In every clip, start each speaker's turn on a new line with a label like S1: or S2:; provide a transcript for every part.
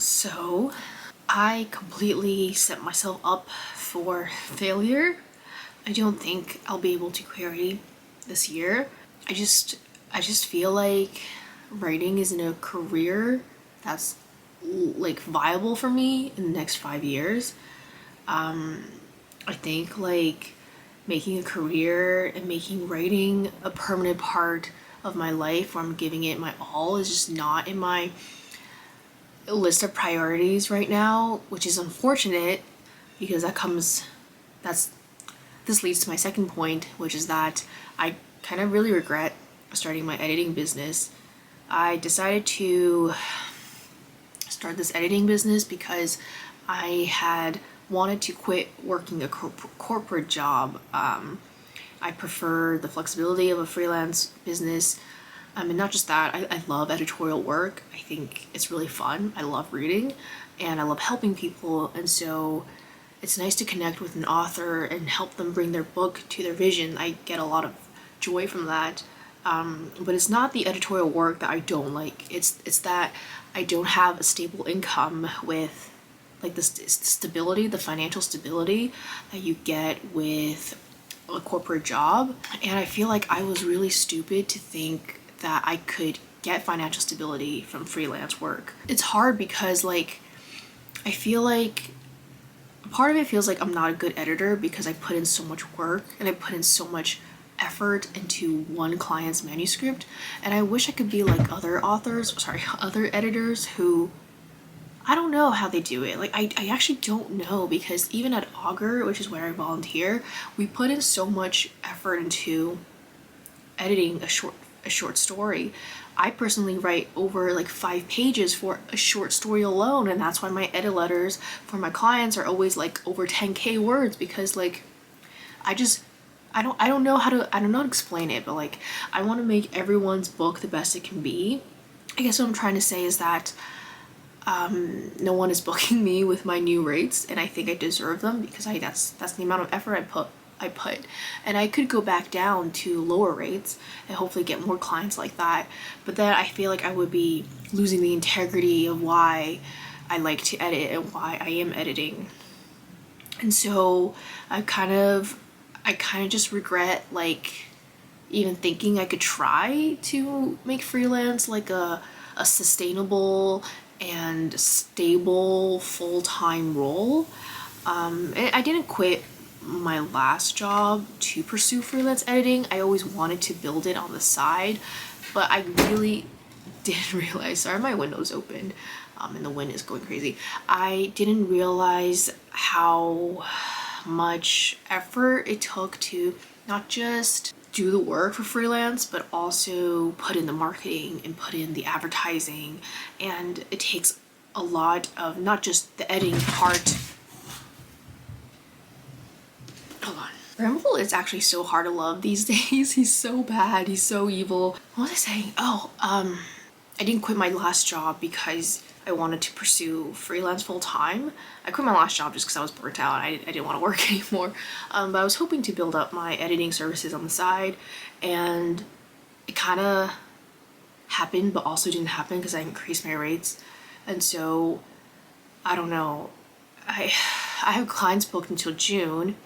S1: So I completely set myself up for failure. I don't think I'll be able to query this year. I just feel like writing isn't a career that's like viable for me in the next 5 years. I think like making a career and making writing a permanent part of my life where I'm giving it my all is just not in my list of priorities right now, which is unfortunate because this leads to my second point, which is that I kind of really regret starting my editing business. I decided to start this editing business because I had wanted to quit working a corporate job. I prefer the flexibility of a freelance business. And not just that, I love editorial work. I think it's really fun. I love reading and I love helping people. And so it's nice to connect with an author and help them bring their book to their vision. I get a lot of joy from that. But it's not the editorial work that I don't like. It's that I don't have a stable income with like the stability, the financial stability that you get with a corporate job. And I feel like I was really stupid to think that I could get financial stability from freelance work. It's hard because like I feel like part of it feels like I'm not a good editor because I put in so much work and I put in so much effort into one client's manuscript, and I wish I could be like other other editors who I don't know how they do it. Like I actually don't know, because even at Augur, which is where I volunteer, we put in so much effort into editing a short story. I personally write over like 5 pages for a short story alone, and that's why my edit letters for my clients are always like over 10k words, because like I don't know how to explain it, but like I want to make everyone's book the best it can be. I guess what I'm trying to say is that no one is booking me with my new rates, and I think I deserve them because that's the amount of effort I put, and I could go back down to lower rates and hopefully get more clients like that, but then I feel like I would be losing the integrity of why I like to edit and why I am editing. And so I kind of just regret like even thinking I could try to make freelance like a sustainable and stable full-time role. And I didn't quit my last job to pursue freelance editing. I always wanted to build it on the side, but I really didn't realize, sorry, my window's open, and the wind is going crazy. I didn't realize how much effort it took to not just do the work for freelance, but also put in the marketing and put in the advertising. And it takes a lot of not just the editing part. Hold on. Bramble is actually so hard to love these days. He's so bad. He's so evil. What was I saying? Oh, I didn't quit my last job because I wanted to pursue freelance full time. I quit my last job just because I was burnt out. I didn't want to work anymore. But I was hoping to build up my editing services on the side, and it kind of happened, but also didn't happen because I increased my rates. And so I don't know. I have clients booked until June,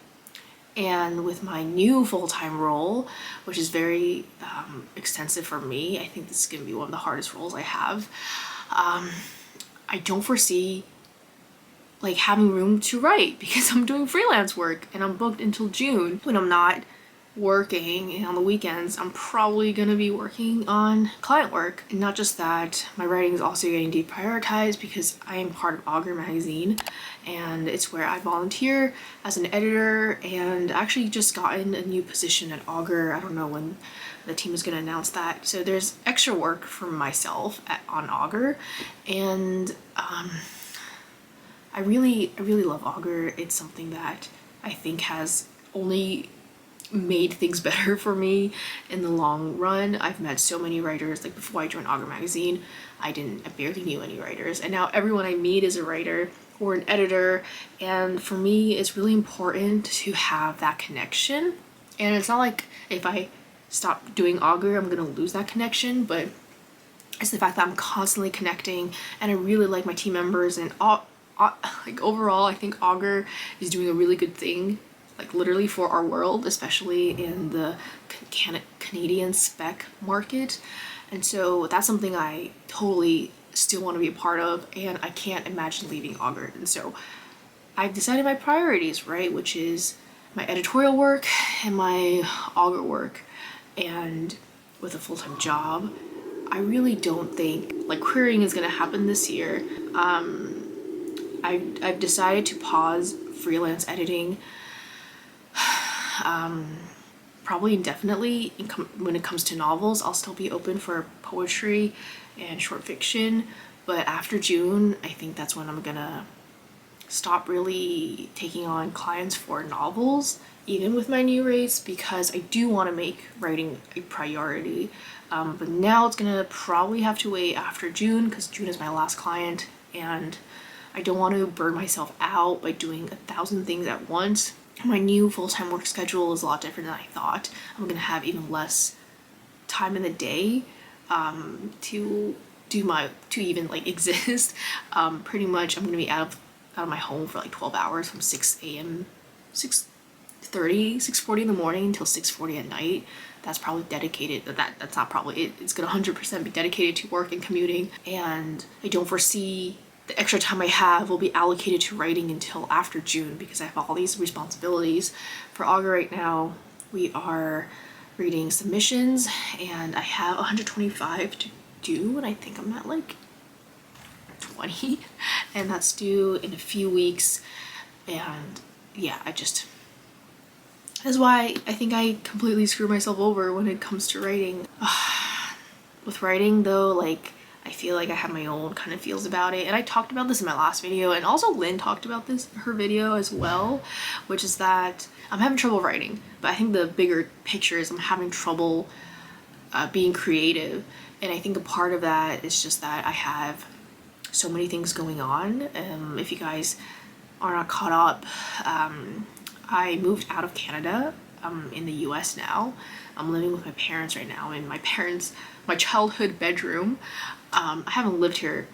S1: and with my new full-time role, which is very extensive for me, I think this is going to be one of the hardest roles I have. I don't foresee like having room to write because I'm doing freelance work and I'm booked until June. When I'm not working and on the weekends, I'm probably gonna be working on client work. And not just that, my writing is also getting deprioritized because I am part of Augur magazine, and it's where I volunteer as an editor, and actually just gotten a new position at Augur. I don't know when the team is going to announce that. So there's extra work for myself on Augur, and I really love Augur. It's something that I think has only made things better for me in the long run. I've met so many writers. Like before I joined Augur magazine, I barely knew any writers, and now everyone I meet is a writer or an editor, and for me it's really important to have that connection. And it's not like if I stop doing Augur I'm gonna lose that connection, but It's the fact that I'm constantly connecting, and I really like my team members, and like overall I think Augur is doing a really good thing, like literally for our world, especially in the Canadian spec market. And so that's something I totally still want to be a part of, and I can't imagine leaving Augur. And so I've decided my priorities, right, which is my editorial work and my Augur work. And with a full-time job, I really don't think like querying is gonna happen this year. I've decided to pause freelance editing probably indefinitely. When it comes to novels, I'll still be open for poetry and short fiction, but after June, I think that's when I'm gonna stop really taking on clients for novels, even with my new rates, because I do want to make writing a priority. But now it's gonna probably have to wait after June, because June is my last client, and I don't want to burn myself out by doing 1,000 things at once. My new full-time work schedule is a lot different than I thought. I'm gonna have even less time in the day to even like exist. Pretty much I'm gonna be out of my home for like 12 hours from 6 a.m. 6:40 in the morning until 6:40 at night. That's probably dedicated, that's not probably it, it's gonna 100% be dedicated to work and commuting, and I don't foresee the extra time I have will be allocated to writing until after June, because I have all these responsibilities. For Augur right now, we are reading submissions, and I have 125 to do, and I think I'm at like 20, and that's due in a few weeks. And yeah, that's why I think I completely screw myself over when it comes to writing. With writing though, like I feel like I have my own kind of feels about it, and I talked about this in my last video, and also Lynn talked about this in her video as well, which is that I'm having trouble writing, but I think the bigger picture is I'm having trouble being creative. And I think a part of that is just that I have so many things going on. If you guys are not caught up, I moved out of Canada. I'm in the US now. I'm living with my parents right now in my childhood bedroom. I haven't lived here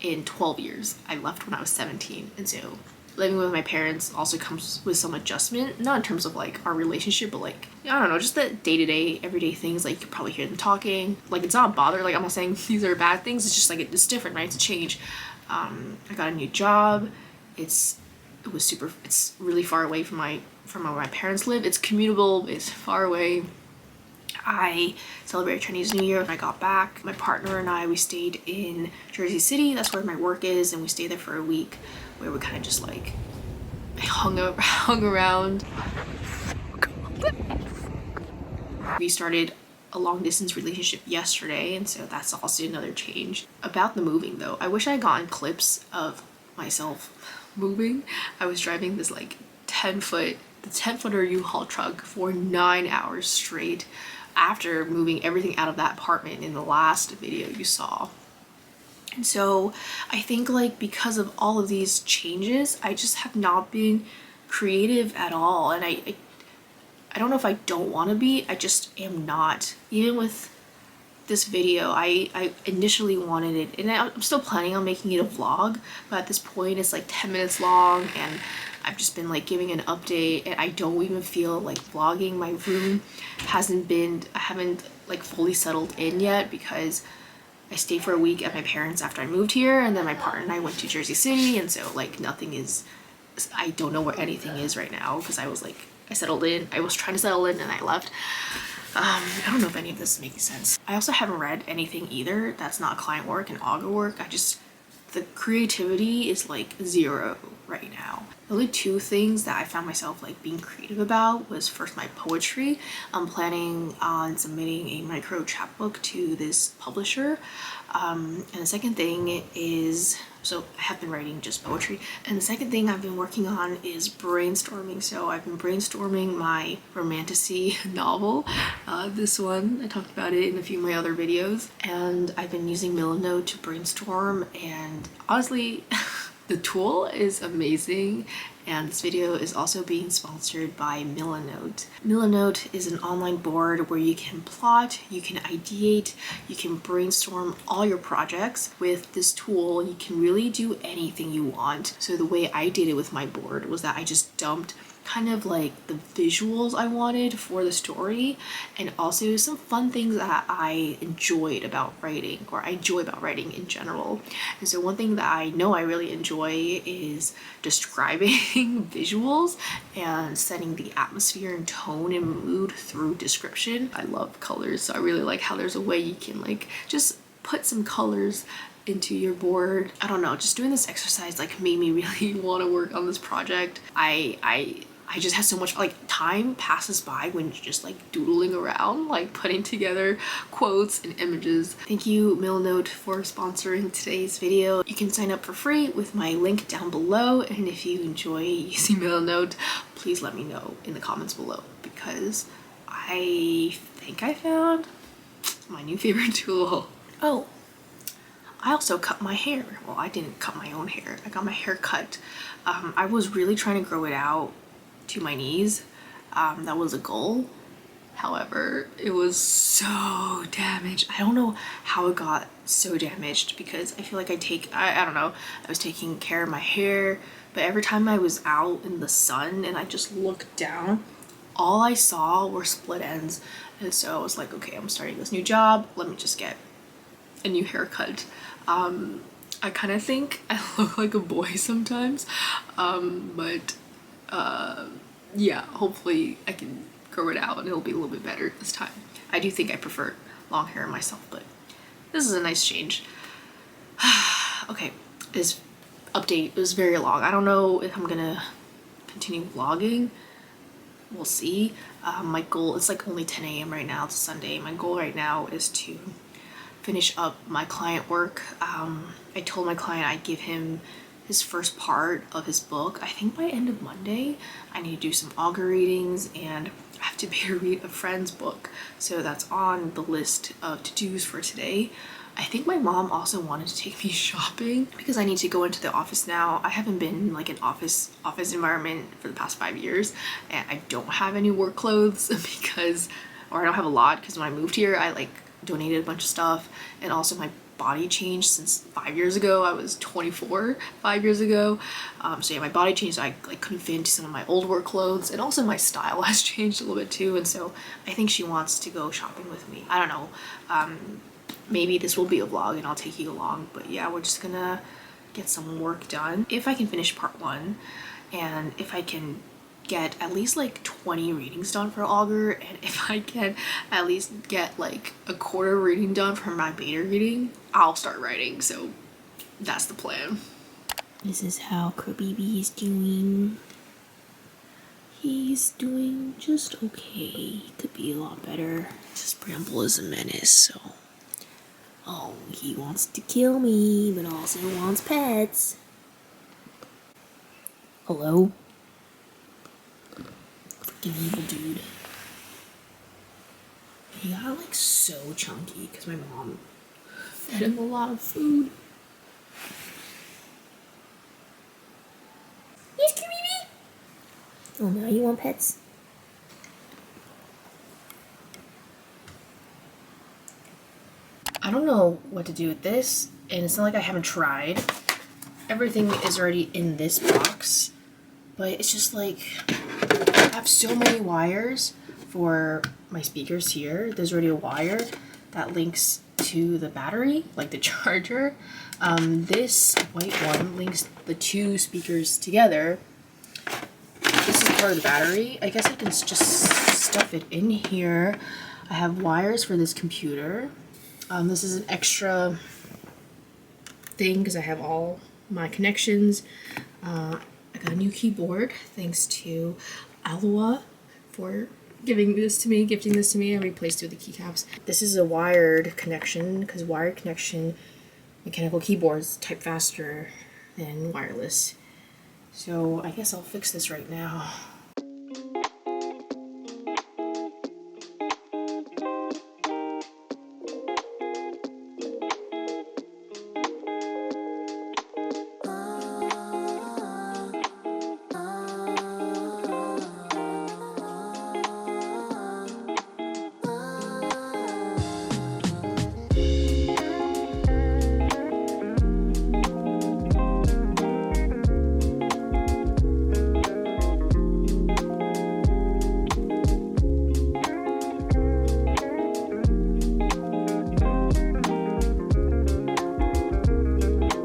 S1: in 12 years. I left when I was 17, and so living with my parents also comes with some adjustment, not in terms of like our relationship, but like, I don't know, just the day-to-day everyday things. Like you probably hear them talking, like it's not bother, like I'm not saying these are bad things, it's just like it's different, right? It's a change. I got a new job. It's really far away from where my parents live. It's commutable, it's far away. I celebrated Chinese New Year when I got back. My partner and I, we stayed in Jersey City. That's where my work is, and we stayed there for a week, where we kind of just like hung around. We started a long distance relationship yesterday, and so that's also another change. About the moving though, I wish I had gotten clips of myself moving. I was driving this like 10-footer U-Haul truck for 9 hours straight after moving everything out of that apartment in the last video you saw. And so I think like because of all of these changes, I just have not been creative at all. And I don't know if I don't want to be, I just am not. Even with this video, I initially wanted it, and I'm still planning on making it a vlog, but at this point it's like 10 minutes long, and I've just been like giving an update, and I don't even feel like vlogging. My room I haven't like fully settled in yet, because I stayed for a week at my parents' after I moved here, and then my partner and I went to Jersey City, and so like I don't know where anything is right now, because I was trying to settle in and I left. I don't know if any of this is making sense. I also haven't read anything either that's not client work and Augur work. The creativity is like zero right now. The only two things that I found myself like being creative about was first my poetry. I'm planning on submitting a micro chapbook to this publisher. And the second thing is, so I have been writing just poetry. And the second thing I've been working on is brainstorming. So I've been brainstorming my romantasy novel. This one, I talked about it in a few of my other videos. And I've been using Milanote to brainstorm. And honestly, The tool is amazing, and this video is also being sponsored by Milanote. Milanote is an online board where you can plot, you can ideate, you can brainstorm all your projects. With this tool, you can really do anything you want. So the way I did it with my board was that I just dumped kind of like the visuals I wanted for the story, and also some fun things that I enjoyed about writing, or I enjoy about writing in general. And so one thing that I know I really enjoy is describing visuals and setting the atmosphere and tone and mood through description. I love colors, so I really like how there's a way you can like just put some colors into your board. I don't know, just doing this exercise like made me really want to work on this project. I just had so much, like, time passes by when you're just like doodling around, like putting together quotes and images. Thank you Milanote for sponsoring today's video. You can sign up for free with my link down below, and if you enjoy using Milanote, please let me know in the comments below, because I think I found my new favorite tool. Oh, I also cut my hair. Well, I didn't cut my own hair. I got my hair cut. I was really trying to grow it out to my knees. That was a goal. However, it was so damaged. I don't know how it got so damaged, because I feel like I don't know, I was taking care of my hair, but every time I was out in the sun and I just looked down, all I saw were split ends. And so I was like, okay, I'm starting this new job, let me just get a new haircut. I kind of think I look like a boy sometimes, but yeah, hopefully I can grow it out and it'll be a little bit better this time. I do think I prefer long hair myself, but this is a nice change. Okay, this update was very long. I don't know if I'm gonna continue vlogging. We'll see. My goal, it's like only 10 a.m. right now, it's Sunday. My goal right now is to finish up my client work. I told my client I'd give him his first part of his book. I think by end of Monday. I need to do some augur readings, and I have to beta read a friend's book. So that's on the list of to-dos for today. I think my mom also wanted to take me shopping because I need to go into the office now. I haven't been in like an office environment for the past 5 years, and I don't have any work clothes because, or I don't have a lot, because when I moved here I like donated a bunch of stuff, and also my body changed since 5 years ago. I was 24 5 years ago. So yeah, my body changed, so I like couldn't fit into some of my old work clothes, and also my style has changed a little bit too, and so I think she wants to go shopping with me. I don't know, maybe this will be a vlog and I'll take you along, but yeah, we're just gonna get some work done. If I can finish part 1, and if I can get at least like 20 readings done for augur, and if I can at least get like a quarter reading done for my beta reading, I'll start writing. So that's the plan. This is how Krabibi is doing. He's doing just okay. Could be a lot better. This Bramble is a menace, so oh, he wants to kill me, but also wants pets. Hello? Evil dude. He got like so chunky because my mom fed him a lot of food. Yes, baby. Oh no, you want pets? I don't know what to do with this, and it's not like I haven't tried. Everything is already in this box, but it's just like I have so many wires for my speakers here. There's already a wire that links to the battery, like the charger. This white one links the 2 speakers together. This is part of the battery. I guess I can just stuff it in here. I have wires for this computer. This is an extra thing because I have all my connections. I got a new keyboard thanks to Aloha for gifting this to me. I replaced it with the keycaps. This is a wired connection, because wired connection mechanical keyboards type faster than wireless. So I guess I'll fix this right now.